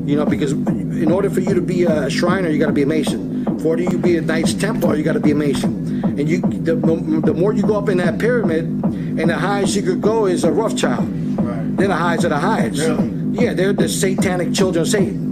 You know, because in order for you to be a Shriner, you got to be a Mason. For you to be a Knights Templar, you got to be a Mason. And the more you go up in that pyramid, and the highest you could go is a Rothschild. Right. They're the highest of the highest. Really? Yeah, they're the satanic children of Satan.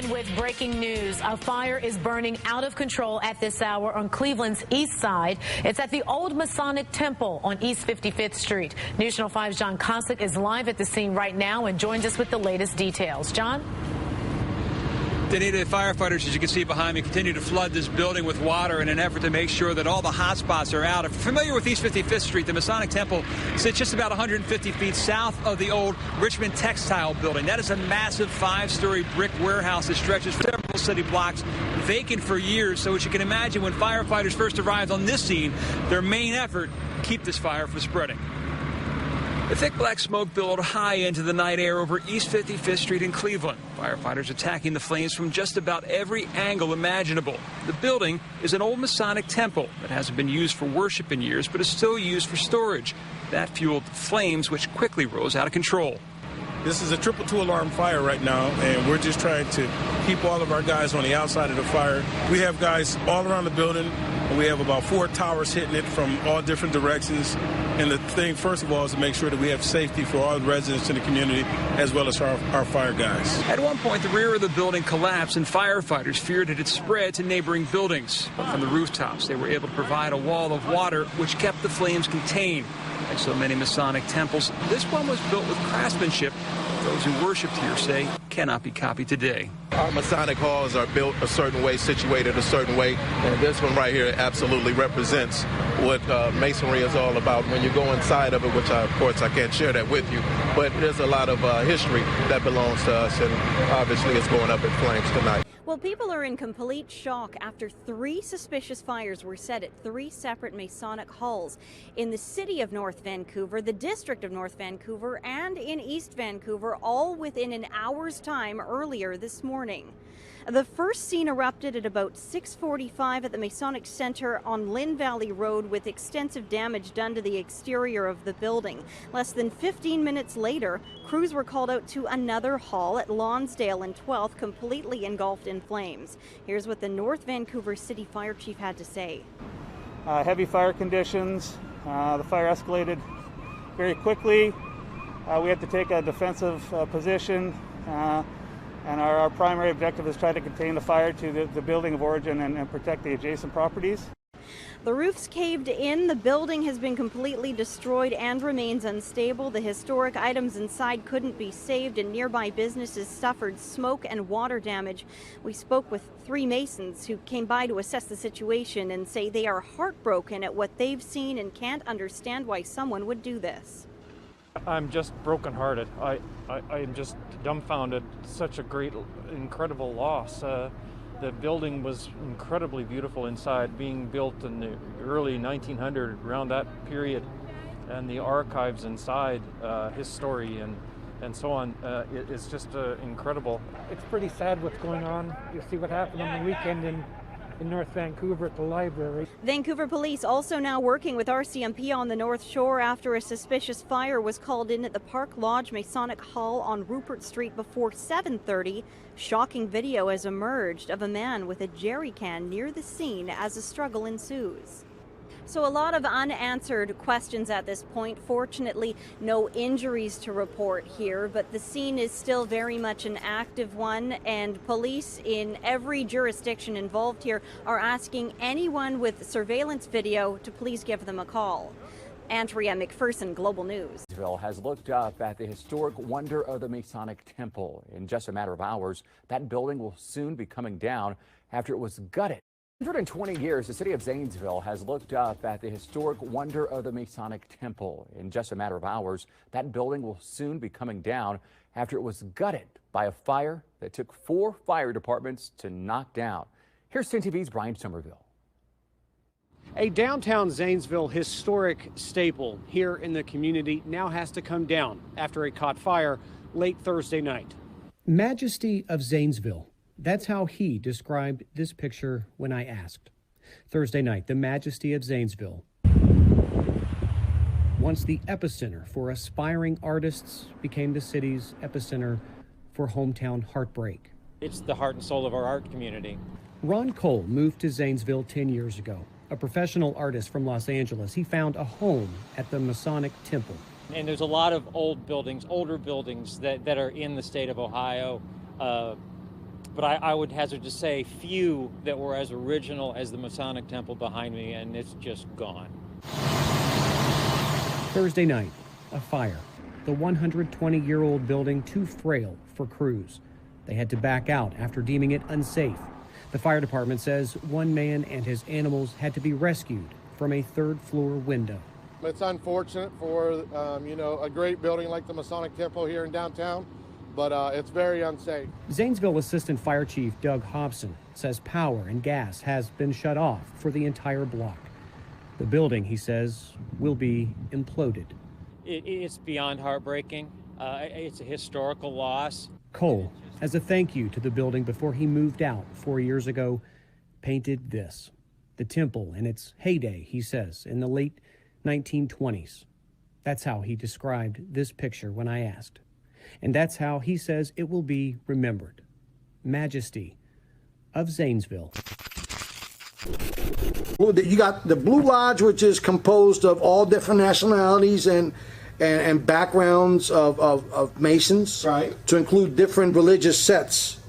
With breaking news, a fire is burning out of control at this hour on Cleveland's east side. It's at the old Masonic Temple on East 55th Street. News Channel 5's John Kosick is live at the scene right now and joins us with the latest details. John? Danita, firefighters, as you can see behind me, continue to flood this building with water in an effort to make sure that all the hot spots are out. If you're familiar with East 55th Street, the Masonic Temple sits just about 150 feet south of the old Richmond Textile Building. That is a massive 5-story brick warehouse that stretches for several city blocks, vacant for years. So as you can imagine, when firefighters first arrived on this scene, their main effort, keep this fire from spreading. The thick black smoke billowed high into the night air over East 55th Street in Cleveland. Firefighters attacking the flames from just about every angle imaginable. The building is an old Masonic temple that hasn't been used for worship in years, but is still used for storage. That fueled flames, which quickly rose out of control. This is a 222 alarm fire right now, and we're just trying to keep all of our guys on the outside of the fire. We have guys all around the building, and we have about 4 towers hitting it from all different directions. And the thing, first of all, is to make sure that we have safety for all the residents in the community, as well as our fire guys. At one point, the rear of the building collapsed, and firefighters feared it had spread to neighboring buildings. But from the rooftops, they were able to provide a wall of water, which kept the flames contained. Like so many Masonic temples, this one was built with craftsmanship those who worshipped here say cannot be copied today. Our Masonic halls are built a certain way, situated a certain way, and this one right here absolutely represents what Masonry is all about. When you go inside of it, which of course I can't share that with you, but there's a lot of history that belongs to us, and obviously it's going up in flames tonight. Well, people are in complete shock after 3 suspicious fires were set at 3 separate Masonic halls in the city of North Vancouver, the district of North Vancouver, and in East Vancouver, all within an hour's time earlier this morning. The first scene erupted at about 6:45 at the Masonic Center on Lynn Valley Road, with extensive damage done to the exterior of the building. Less than 15 minutes later, crews were called out to another hall at Lonsdale and 12th, completely engulfed in flames. Here's what the North Vancouver City Fire Chief had to say. Heavy fire conditions. The fire escalated very quickly. We had to take a defensive position. And our primary objective is try to contain the fire to the building of origin and protect the adjacent properties. The roof's caved in, the building has been completely destroyed and remains unstable. The historic items inside couldn't be saved, and nearby businesses suffered smoke and water damage. We spoke with 3 Masons who came by to assess the situation and say they are heartbroken at what they've seen and can't understand why someone would do this. I'm just brokenhearted. I am just dumbfounded. Such a great, incredible loss. The building was incredibly beautiful inside, being built in the early 1900s, around that period, and the archives inside, his story and so on, is just incredible. It's pretty sad what's going on. You see what happened on the weekend in North Vancouver at the library. Vancouver police also now working with RCMP on the North Shore after a suspicious fire was called in at the Park Lodge Masonic Hall on Rupert Street before 7:30. Shocking video has emerged of a man with a jerry can near the scene as a struggle ensues. So a lot of unanswered questions at this point. Fortunately, no injuries to report here, but the scene is still very much an active one, and police in every jurisdiction involved here are asking anyone with surveillance video to please give them a call. Andrea McPherson, Global News. Zanesville has looked up at the historic wonder of the Masonic Temple. In just a matter of hours, that building will soon be coming down after it was gutted. 120 years, the city of Zanesville has looked up at the historic wonder of the Masonic Temple. In just a matter of hours, that building will soon be coming down after it was gutted by a fire that took 4 fire departments to knock down. Here's 10 TV's Brian Somerville. A downtown Zanesville historic staple here in the community now has to come down after it caught fire late Thursday night. Majesty of Zanesville. That's how he described this picture when I asked. Thursday night, the Majesty of Zanesville. Once the epicenter for aspiring artists, became the city's epicenter for hometown heartbreak. It's the heart and soul of our art community. Ron Cole moved to Zanesville 10 years ago. A professional artist from Los Angeles, he found a home at the Masonic Temple. And there's a lot of old buildings, older buildings that are in the state of Ohio. But I would hazard to say few that were as original as the Masonic Temple behind me, and it's just gone. Thursday night, a fire. The 120-year-old building too frail for crews. They had to back out after deeming it unsafe. The fire department says one man and his animals had to be rescued from a third-floor window. It's unfortunate for, a great building like the Masonic Temple here in downtown, but it's very unsafe. Zanesville Assistant Fire Chief Doug Hobson says power and gas has been shut off for the entire block. The building, he says, will be imploded. It's beyond heartbreaking. It's a historical loss. Cole, as a thank you to the building before he moved out 4 years ago, painted this. The temple in its heyday, he says, in the late 1920s. That's how he described this picture when I asked. And that's how he says it will be remembered. Majesty of Zanesville. You got the Blue Lodge, which is composed of all different nationalities and backgrounds of Masons, right, to include different religious sets,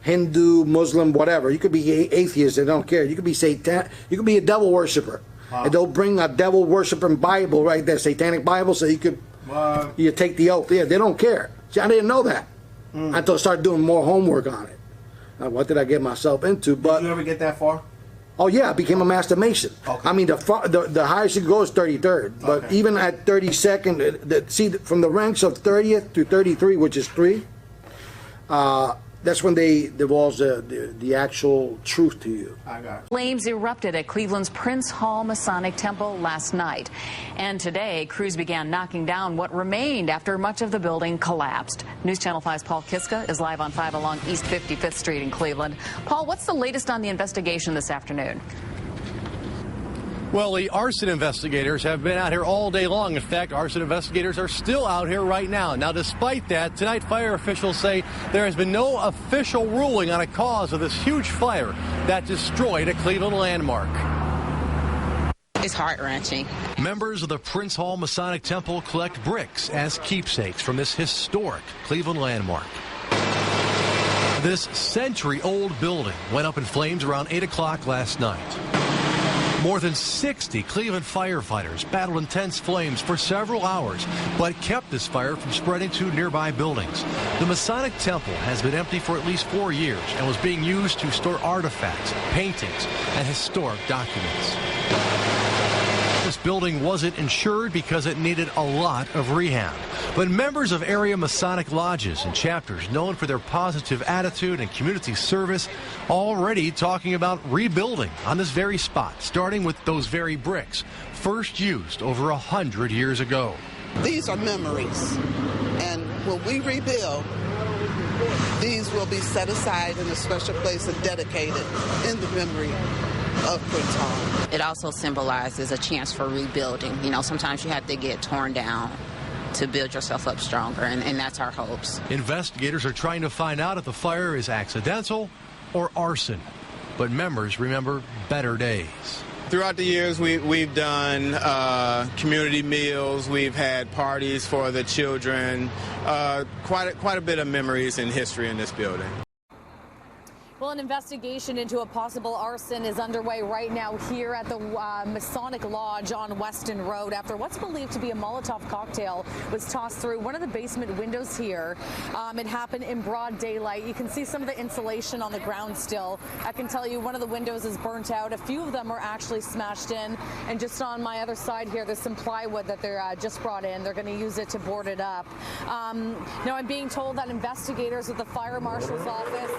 Hindu, Muslim, whatever. You could be atheist, they don't care. You could be Satan, you could be a devil worshiper. Wow. And they'll bring a devil worshiping Bible right there, Satanic Bible, so you could you take the oath. Yeah, they don't care. See, I didn't know that until I started doing more homework on it. What did I get myself into? But did you ever get that far? Oh yeah, I became a Master Mason. Okay. I mean, the highest you can go is 33rd, but okay, even at 32nd, see, from the ranks of 30th to 33, which is 3, that's when they divulge the actual truth to you. I got it. Flames erupted at Cleveland's Prince Hall Masonic Temple last night. And today, crews began knocking down what remained after much of the building collapsed. News Channel 5's Paul Kiska is live on 5 along East 55th Street in Cleveland. Paul, what's the latest on the investigation this afternoon? Well, the arson investigators have been out here all day long. In fact, arson investigators are still out here right now. Now, despite that, tonight fire officials say there has been no official ruling on a cause of this huge fire that destroyed a Cleveland landmark. It's heart-wrenching. Members of the Prince Hall Masonic Temple collect bricks as keepsakes from this historic Cleveland landmark. This century-old building went up in flames around 8 o'clock last night. More than 60 Cleveland firefighters battled intense flames for several hours, but kept this fire from spreading to nearby buildings. The Masonic Temple has been empty for at least 4 years and was being used to store artifacts, paintings, and historic documents. This building wasn't insured because it needed a lot of rehab. But members of area Masonic lodges and chapters known for their positive attitude and community service already talking about rebuilding on this very spot, starting with those very bricks, first used over 100 years ago. These are memories, and when we rebuild, these will be set aside in a special place and dedicated in the memory of Prince Hall. It also symbolizes a chance for rebuilding. You know, sometimes you have to get torn down to build yourself up stronger, and that's our hopes. Investigators are trying to find out if the fire is accidental or arson. But members remember better days. Throughout the years, we've done community meals. We've had parties for the children. Quite a bit of memories and history in this building. Well, an investigation into a possible arson is underway right now here at the Masonic Lodge on Weston Road after what's believed to be a Molotov cocktail was tossed through one of the basement windows here. It happened in broad daylight. You can see some of the insulation on the ground still. I can tell you one of the windows is burnt out. A few of them are actually smashed in. And just on my other side here, there's some plywood that they're just brought in. They're going to use it to board it up. Now, I'm being told that investigators with the fire marshal's office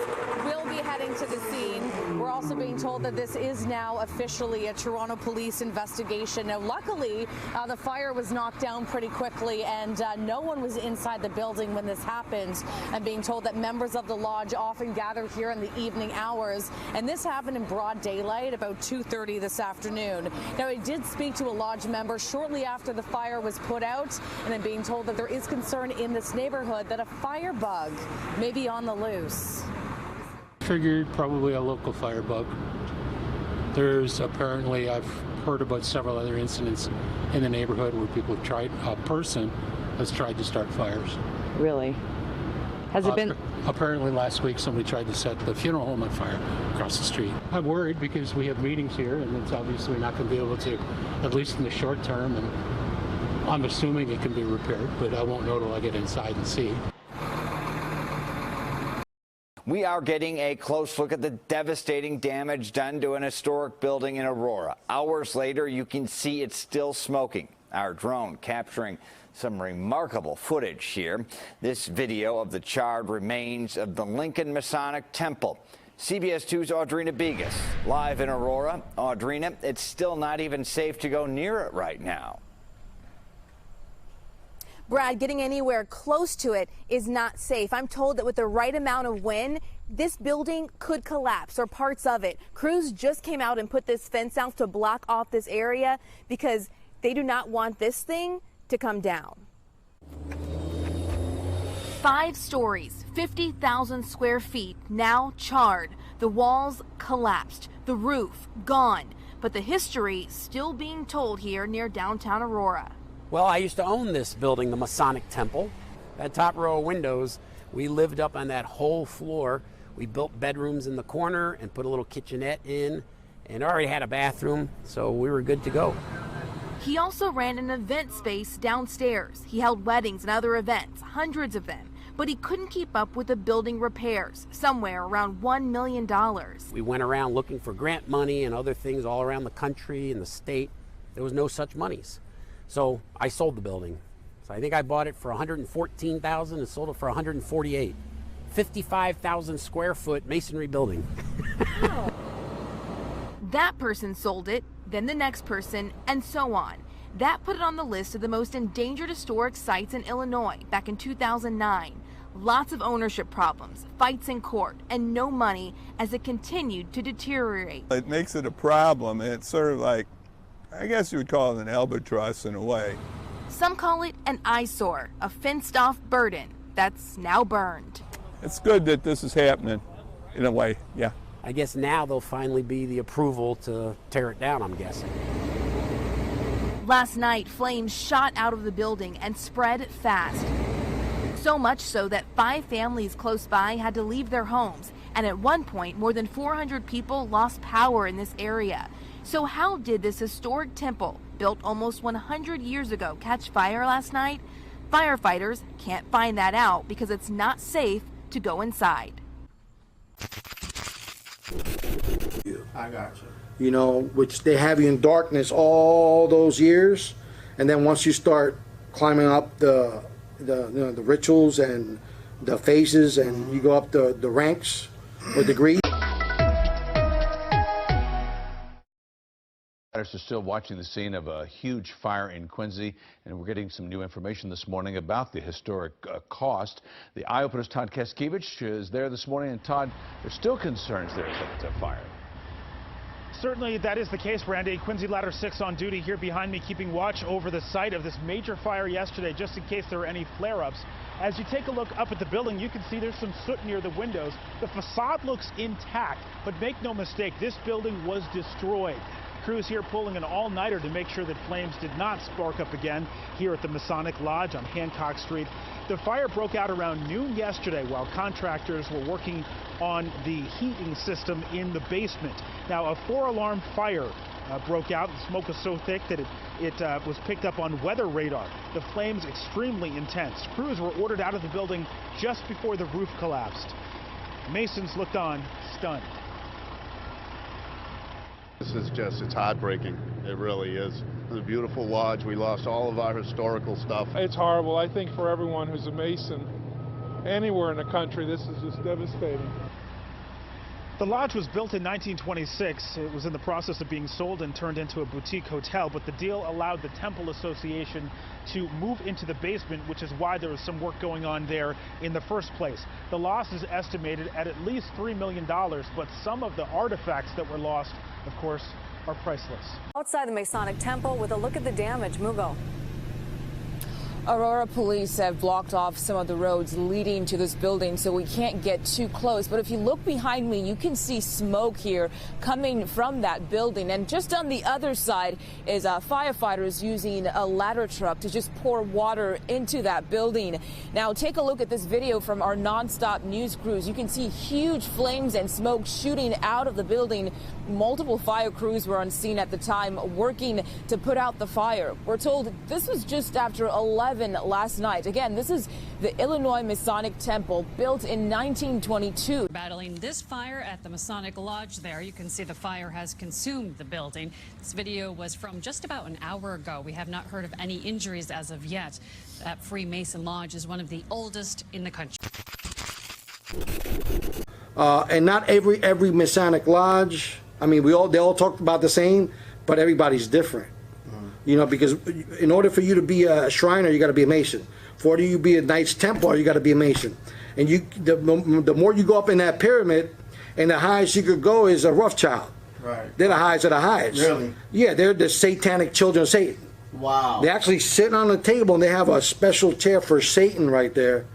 will be heading to the scene. We're also being told that this is now officially a Toronto police investigation. Now, luckily, the fire was knocked down pretty quickly, and no one was inside the building when this happened. I'm being told that members of the lodge often gather here in the evening hours, and this happened in broad daylight about 2:30 this afternoon. Now, I did speak to a lodge member shortly after the fire was put out, and I'm being told that there is concern in this neighborhood that a firebug may be on the loose. Figured probably a local firebug. There's apparently, I've heard about several other incidents in the neighborhood where people have tried, a person has tried to start fires. Really? Has it been? Apparently last week somebody tried to set the funeral home on fire across the street. I'm worried because we have meetings here and it's obviously not going to be able to, at least in the short term, and I'm assuming it can be repaired, but I won't know till I get inside and see. We are getting a close look at the devastating damage done to an historic building in Aurora. Hours later, you can see it's still smoking. Our drone capturing some remarkable footage here. This video of the charred remains of the Lincoln Masonic Temple. CBS 2's Audrina Bigas, live in Aurora. Audrina, it's still not even safe to go near it right now. Brad, getting anywhere close to it is not safe. I'm told that with the right amount of wind, this building could collapse, or parts of it. Crews just came out and put this fence out to block off this area because they do not want this thing to come down. 5 stories, 50,000 square feet, now charred. The walls collapsed, the roof gone, but the history still being told here near downtown Aurora. Well, I used to own this building, the Masonic Temple. That top row of windows, we lived up on that whole floor. We built bedrooms in the corner and put a little kitchenette in and already had a bathroom, so we were good to go. He also ran an event space downstairs. He held weddings and other events, hundreds of them, but he couldn't keep up with the building repairs, somewhere around $1 million. We went around looking for grant money and other things all around the country and the state. There was no such monies. So I sold the building. So I think I bought it for $114,000 and sold it for $148,000. 55,000 square foot masonry building. That person sold it, then the next person, and so on. That put it on the list of the most endangered historic sites in Illinois back in 2009. Lots of ownership problems, fights in court, and no money as it continued to deteriorate. It makes it a problem. It's sort of like, I guess you would call it an albatross in a way. Some call it an eyesore, a fenced-off burden that's now burned. It's good that this is happening, in a way, yeah. I guess now there'll finally be the approval to tear it down, I'm guessing. Last night, flames shot out of the building and spread fast. So much so that 5 families close by had to leave their homes, and at one point, more than 400 people lost power in this area. So how did this historic temple, built almost 100 years ago, catch fire last night? Firefighters can't find that out because it's not safe to go inside. I got you. You know, which they have you in darkness all those years, and then once you start climbing up the rituals and the phases, and you go up the ranks or degrees. Are still watching the scene of a huge fire in Quincy, and we're getting some new information this morning about the historic cost. The Eye Opener's Todd Kaskiewicz is there this morning, and Todd, there's still concerns there about the fire. Certainly that is the case, Brandy. Quincy Ladder 6 on duty here behind me, keeping watch over the site of this major fire yesterday, just in case there are any flare-ups. As you take a look up at the building, you can see there's some soot near the windows. The facade looks intact, but make no mistake, this building was destroyed. Crews here pulling an all-nighter to make sure that flames did not spark up again here at the Masonic Lodge on Hancock Street. The fire broke out around noon yesterday while contractors were working on the heating system in the basement. Now, a 4-alarm fire broke out. The smoke was so thick that it was picked up on weather radar. The flames extremely intense. Crews were ordered out of the building just before the roof collapsed. Masons looked on, stunned. This is it's heartbreaking. It really is. It's a beautiful lodge. We lost all of our historical stuff. It's horrible. I think for everyone who's a Mason, anywhere in the country, this is just devastating. The lodge was built in 1926. It was in the process of being sold and turned into a boutique hotel, but the deal allowed the Temple Association to move into the basement, which is why there was some work going on there in the first place. The loss is estimated at least $3 million, but some of the artifacts that were lost, of course, are priceless. Outside the Masonic Temple with a look at the damage. Mugo. Aurora police have blocked off some of the roads leading to this building, so we can't get too close. But if you look behind me, you can see smoke here coming from that building. And just on the other side is firefighters using a ladder truck to just pour water into that building. Now, take a look at this video from our nonstop news crews. You can see huge flames and smoke shooting out of the building. Multiple fire crews were on scene at the time working to put out the fire. We're told this was just after 11 last night. Again, this is the Illinois Masonic Temple, built in 1922. Battling this fire at the Masonic Lodge there. You can see the fire has consumed the building. This video was from just about an hour ago. We have not heard of any injuries as of yet. That Freemason Lodge is one of the oldest in the country. And not every Masonic Lodge, I mean, they all talk about the same, but everybody's different. You know, because in order for you to be a Shriner, you got to be a Mason. For you to be a Knights Templar, you got to be a Mason. And the more you go up in that pyramid, and the highest you could go is a Rothschild. Right. They're the highest of the highest. Really? Yeah, they're the satanic children of Satan. Wow. They actually sit on the table, and they have a special chair for Satan right there.